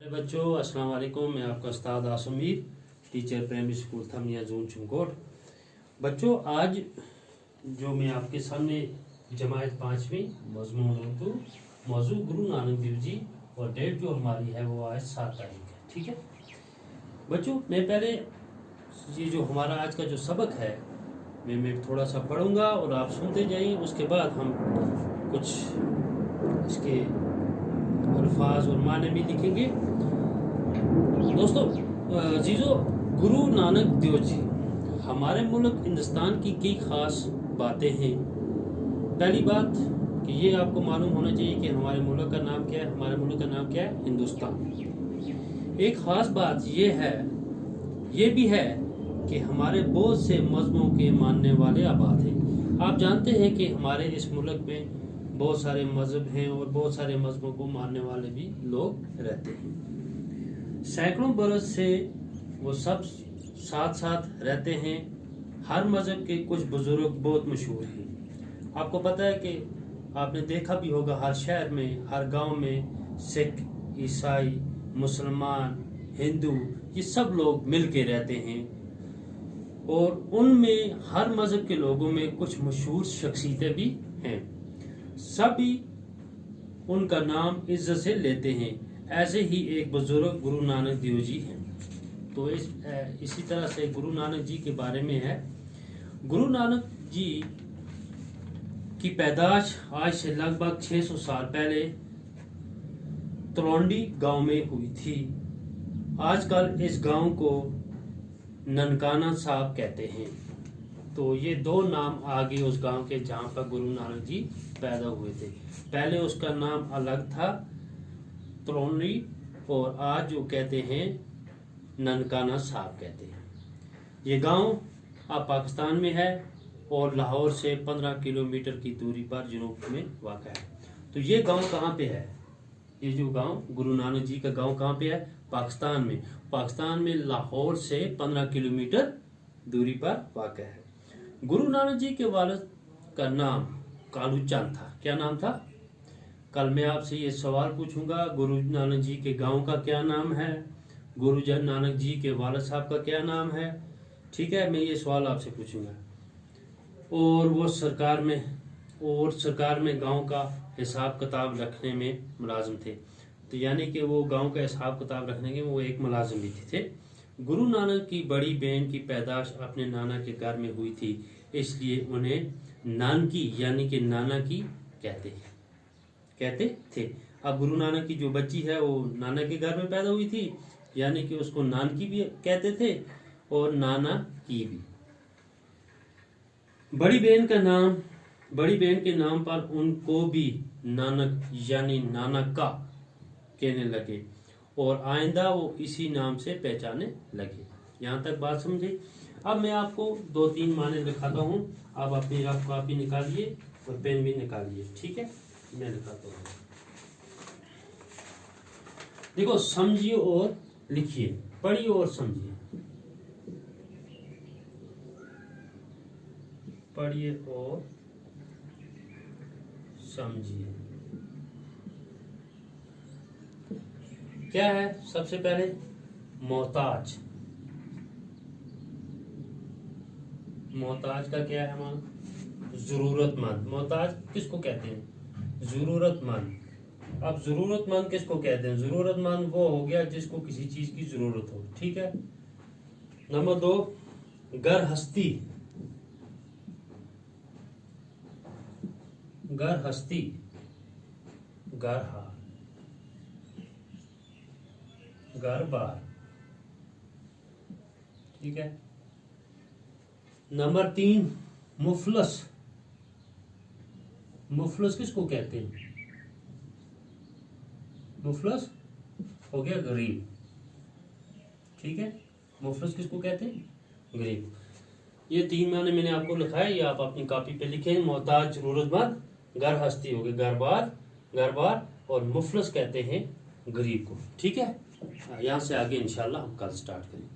बच्चों अस्सलाम वालेकुम। मैं आपका उस्ताद Asim Mir, teacher primary school Thamia zone Chumkot. बच्चों आज जो मैं आपके सामने जमात 5वीं मजमून उर्दू मौजू गुरु नानक देव जी और डेट जो हमारी है वो आज 7 तारीख है। ठीक है बच्चों, मैं पहले ये जो हमारा आज का जो सबक है मैं थोड़ा सा पढ़ूंगा और आप सुनते जाइए। उसके बाद हम कुछ इसके अल्फाज और माने भी लिखेंगे। दोस्तों जीजो, गुरु नानक देव जी हमारे मुल्क हिंदुस्तान की कई खास बातें हैं। पहली बात कि ये आपको मालूम होना चाहिए कि हमारे मुल्क का नाम क्या है। हमारे मुल्क का नाम क्या है? हिंदुस्तान। एक खास बात ये भी है कि हमारे बहुत से मजहबों के मानने वाले आबाद हैं। आप जानते हैं कि हमारे इस मुल्क में बहुत सारे मजहब हैं और बहुत सारे मजहबों को मानने वाले भी लोग रहते हैं। सैकड़ों बरस से वो सब साथ साथ रहते हैं। हर मजहब के कुछ बुजुर्ग बहुत मशहूर हैं। आपको पता है कि आपने देखा भी होगा हर शहर में, हर गांव में सिख, ईसाई, मुसलमान, हिंदू ये सब लोग मिल के रहते हैं और उनमें हर मजहब के लोगों में कुछ मशहूर शख्सियतें भी हैं। सभी उनका नाम इज्जत से लेते हैं। ऐसे ही एक बुजुर्ग गुरु नानक देव जी हैं। तो इसी तरह से गुरु नानक जी के बारे में है। गुरु नानक जी की पैदाश आज से लगभग 600 साल पहले तलवंडी गांव में हुई थी। आजकल इस गांव को ननकाना साहब कहते हैं। तो ये दो नाम आगे उस गांव के जहाँ पर गुरु नानक जी पैदा हुए थे। पहले उसका नाम अलग था तलवंडी और आज जो कहते हैं ननकाना साहब कहते हैं। ये गांव अब पाकिस्तान में है और लाहौर से 15 किलोमीटर की दूरी पर जनूब में वाक़ा है। तो ये गांव कहाँ पे है? ये जो गांव गुरु नानक जी का गांव कहाँ पे है? पाकिस्तान में। पाकिस्तान में लाहौर से 15 किलोमीटर दूरी पर वाक़ा है। गुरु नानक जी के वालिद का नाम कालू चंद था। क्या नाम था? कल मैं आपसे ये सवाल पूछूंगा, गुरु नानक जी के गांव का क्या नाम है, गुरु नानक जी के वालिद साहब का क्या नाम है। ठीक है, मैं ये सवाल आपसे पूछूंगा। और वो सरकार में गांव का हिसाब किताब रखने में मुलाजिम थे। तो यानी कि वो गांव का हिसाब किताब रखने के वो एक मुलाजिम भी थे। गुरु नानक की बड़ी बहन की पैदाश अपने नाना के घर में हुई थी, इसलिए उन्हें नानकी यानी कि नाना की कहते थे। अब गुरु नानक की जो बच्ची है वो नाना के घर में पैदा हुई थी, यानी कि उसको नानकी भी कहते थे और नाना की भी। बड़ी बहन के नाम पर उनको भी नानक यानी नाना का कहने लगे और आइंदा वो इसी नाम से पहचाने लगे। यहाँ तक बात समझे। अब मैं आपको 2-3 माने दिखाता हूँ। आप अपनी रफ कॉपी निकालिए और पेन भी निकालिए। ठीक है, मैं दिखाता हूँ। देखो, समझिए और लिखिए, पढ़िए और समझिए। पढ़िए और समझिए। क्या है? सबसे पहले मोहताज। मोहताज का क्या है मान? जरूरतमंद। मोहताज किसको कहते हैं? जरूरतमंद। अब जरूरतमंद किसको कहते हैं? जरूरतमंद वो हो गया जिसको किसी चीज की जरूरत हो। ठीक है। नंबर 2, गरहस्ती। गरहस्ती, गरहा, घर बार। ठीक है। नंबर 3, मुफलस। मुफलस किसको कहते हैं? मुफलस हो गया गरीब। ठीक है, मुफलस किसको कहते हैं? गरीब। ये 3 माने मैंने आपको लिखा है, ये आप अपनी कॉपी पे लिखें। मोहताज, जरूरतमंद, गरहस्ती हो गए घर बार और मुफलस कहते हैं गरीब को। ठीक है, यहाँ से आगे इंशाल्लाह हम कल स्टार्ट करेंगे।